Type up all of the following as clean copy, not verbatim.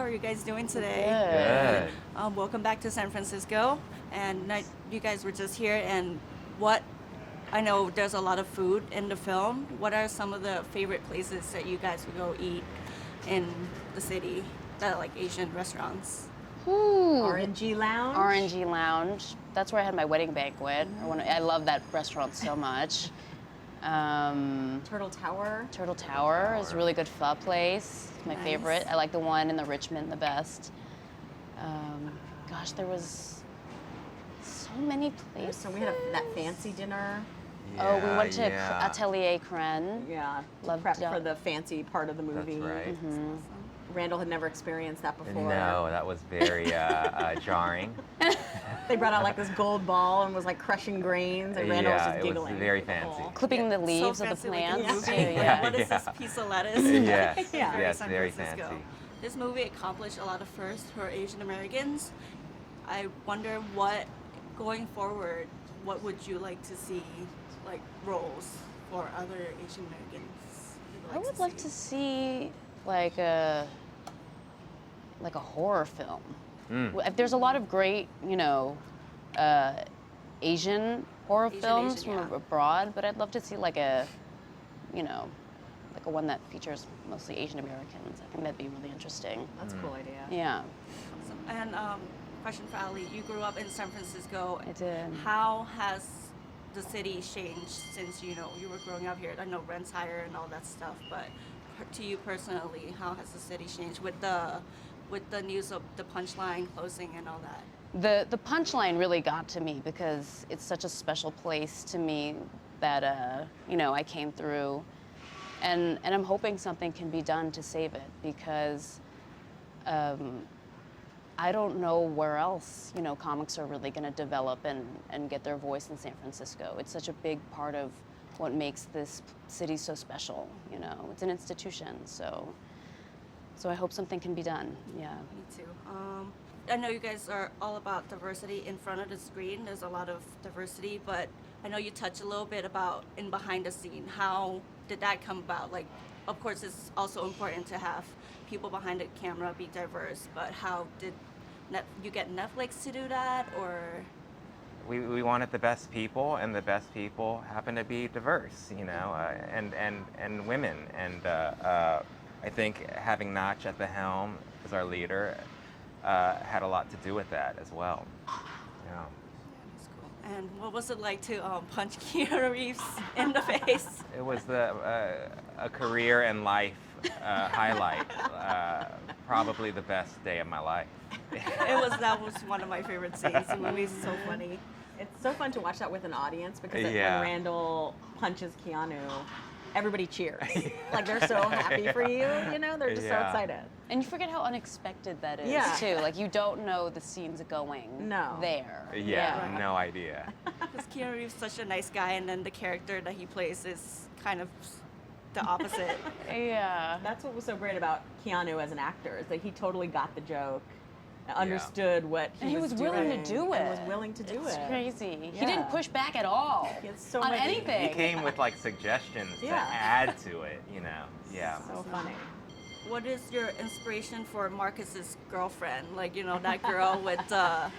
are you guys doing today? Good. Welcome back to San Francisco. And you guys were just here. And what I know there's a lot of food in the film. What are some of the favorite places that you guys would go eat in the city that are like Asian restaurants? RNG Lounge. RNG Lounge. That's where I had my wedding banquet. I love that restaurant so much. Turtle Tower. Turtle Tower is a really good pho place. It's my favorite. I like the one in the Richmond the best. Gosh, there was so many places. So we had that fancy dinner. Yeah, we went to Atelier Cren. Yeah, Loved prep that. for the fancy part of the movie. That's right. Mm-hmm. Randall had never experienced that before. No, that was very jarring. They brought out like this gold ball and was like crushing grains, and Randall was just it giggling. was very fancy. Clipping the leaves So of the fancy like in plants. the too, movie. yeah. What is this piece of lettuce? Yes, Yeah. yes, San very Francisco. fancy. This movie accomplished a lot of firsts for Asian Americans. I wonder going forward, what would you like to see, like roles for other Asian Americans? I would love to see like a horror film. There's a lot of great, Asian horror films from abroad, but I'd love to see like a one that features mostly Asian Americans. I think that'd be really interesting. That's a cool idea. Yeah. Awesome. And question for Ali. You grew up in San Francisco. I did. How has the city changed since you were growing up here? I know rent's higher and all that stuff, but to you personally, how has the city changed with the news of the Punchline closing and all that? The Punchline really got to me because it's such a special place to me that I came through, and I'm hoping something can be done to save it because I don't know where else comics are really going to develop and get their voice in San Francisco. It's such a big part of what makes this city so special. It's an institution, so I hope something can be done. Yeah. Me too. I know you guys are all about diversity in front of the screen. There's a lot of diversity, but I know you touched a little bit about in behind the scene. How did that come about? Like, of course, it's also important to have people behind the camera be diverse, but how did you get Netflix to do that, or? We wanted the best people, and the best people happen to be diverse, and women. And I think having Notch at the helm as our leader had a lot to do with that as well. Yeah. That's cool. And what was it like to punch Keanu Reeves in the face? It was a career and life highlight. Probably the best day of my life. That was one of my favorite scenes. The movie's so funny. It's so fun to watch that with an audience because when Yeah. Randall punches Keanu, everybody cheers. Like they're so happy for you, they're just so excited. And you forget how unexpected that is Yeah. too. Like you don't know the scene's going there. Yeah, no idea. Because Keanu Reeves is such a nice guy, and then the character that he plays is kind of the opposite. Yeah. That's what was so great about Keanu as an actor is that he totally got the joke, understood what he was willing to do it. and was willing to do It's it. crazy. Yeah. He didn't push back at all He had so on many- anything. He came with like suggestions to add to it, Yeah. So funny. What is your inspiration for Marcus's girlfriend? Like, that girl with Jenny.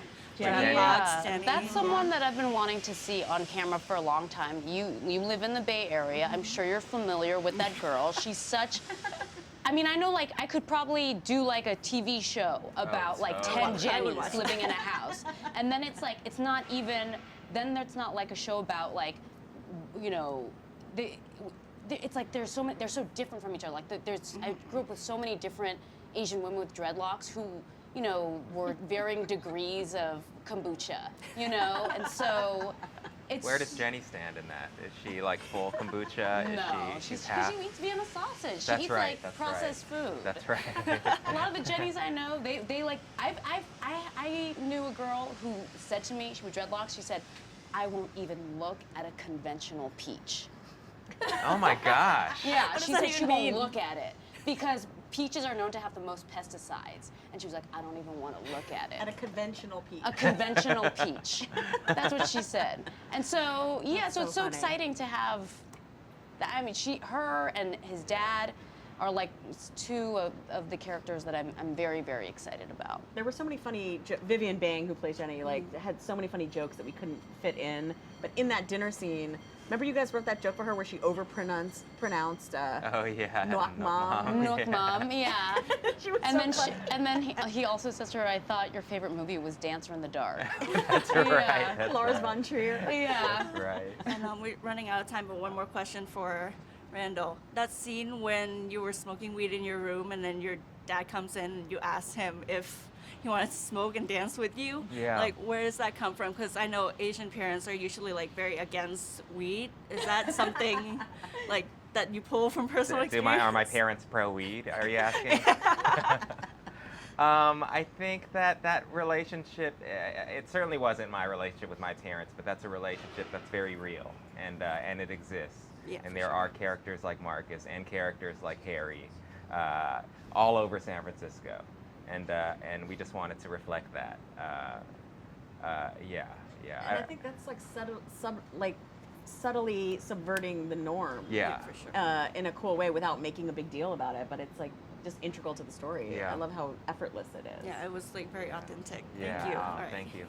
Jenny. That's someone that I've been wanting to see on camera for a long time. You live in the Bay Area. I'm sure you're familiar with that girl. She's such... I mean, I know, like, I could probably do, like, a TV show about, 10 Jennys living in a house. And then it's, like, it's not even... Then it's not, like, a show about, like, it's like they're so different from each other. Like, I grew up with so many different Asian women with dreadlocks who, were varying degrees of kombucha, And so... Where does Jenny stand in that? Is she like full kombucha? No, she's half? she eats Vienna sausage. That's she eats right, like processed food. That's right. A lot of the Jennies I know, they like. I knew a girl who said to me, she was dreadlocks. She said, "I won't even look at a conventional peach." Oh my gosh. Yeah, What she does that said she even won't mean? look at it because peaches are known to have the most pesticides. And she was like, I don't even want to look at it. At a conventional peach. A conventional peach. That's what she said. And so, yeah, so it's so funny. exciting to have, I mean, her and his dad are like two of the characters that I'm very, very excited about. There were so many funny, Vivian Bang, who plays Jenny, like had so many funny jokes that we couldn't fit in. But in that dinner scene, remember you guys wrote that joke for her where she pronounced Oh yeah. Nook Mom. Nook Mom, yeah. She was And so then funny. he also says to her, "I thought your favorite movie was Dancer in the Dark." That's right. That's Lars right. von Trier. Yeah. That's right. And we're running out of time, but one more question for Randall. That scene when you were smoking weed in your room and then your dad comes in and you ask him if he wanted to smoke and dance with you. Yeah. Like, where does that come from? Because I know Asian parents are usually like very against weed. Is that something like that you pull from personal experience? Are my parents pro weed? Are you asking? I think that relationship, it certainly wasn't my relationship with my parents, but that's a relationship that's very real, and it exists. Yeah, and for there sure. are characters like Marcus and characters like Harry all over San Francisco, and we just wanted to reflect that. Yeah. And I think that's like subtly subverting the norm. Yeah. For sure. In a cool way without making a big deal about it, but it's like just integral to the story. Yeah. I love how effortless it is. Yeah, it was like very authentic. Yeah. Thank you. All right. Thank you.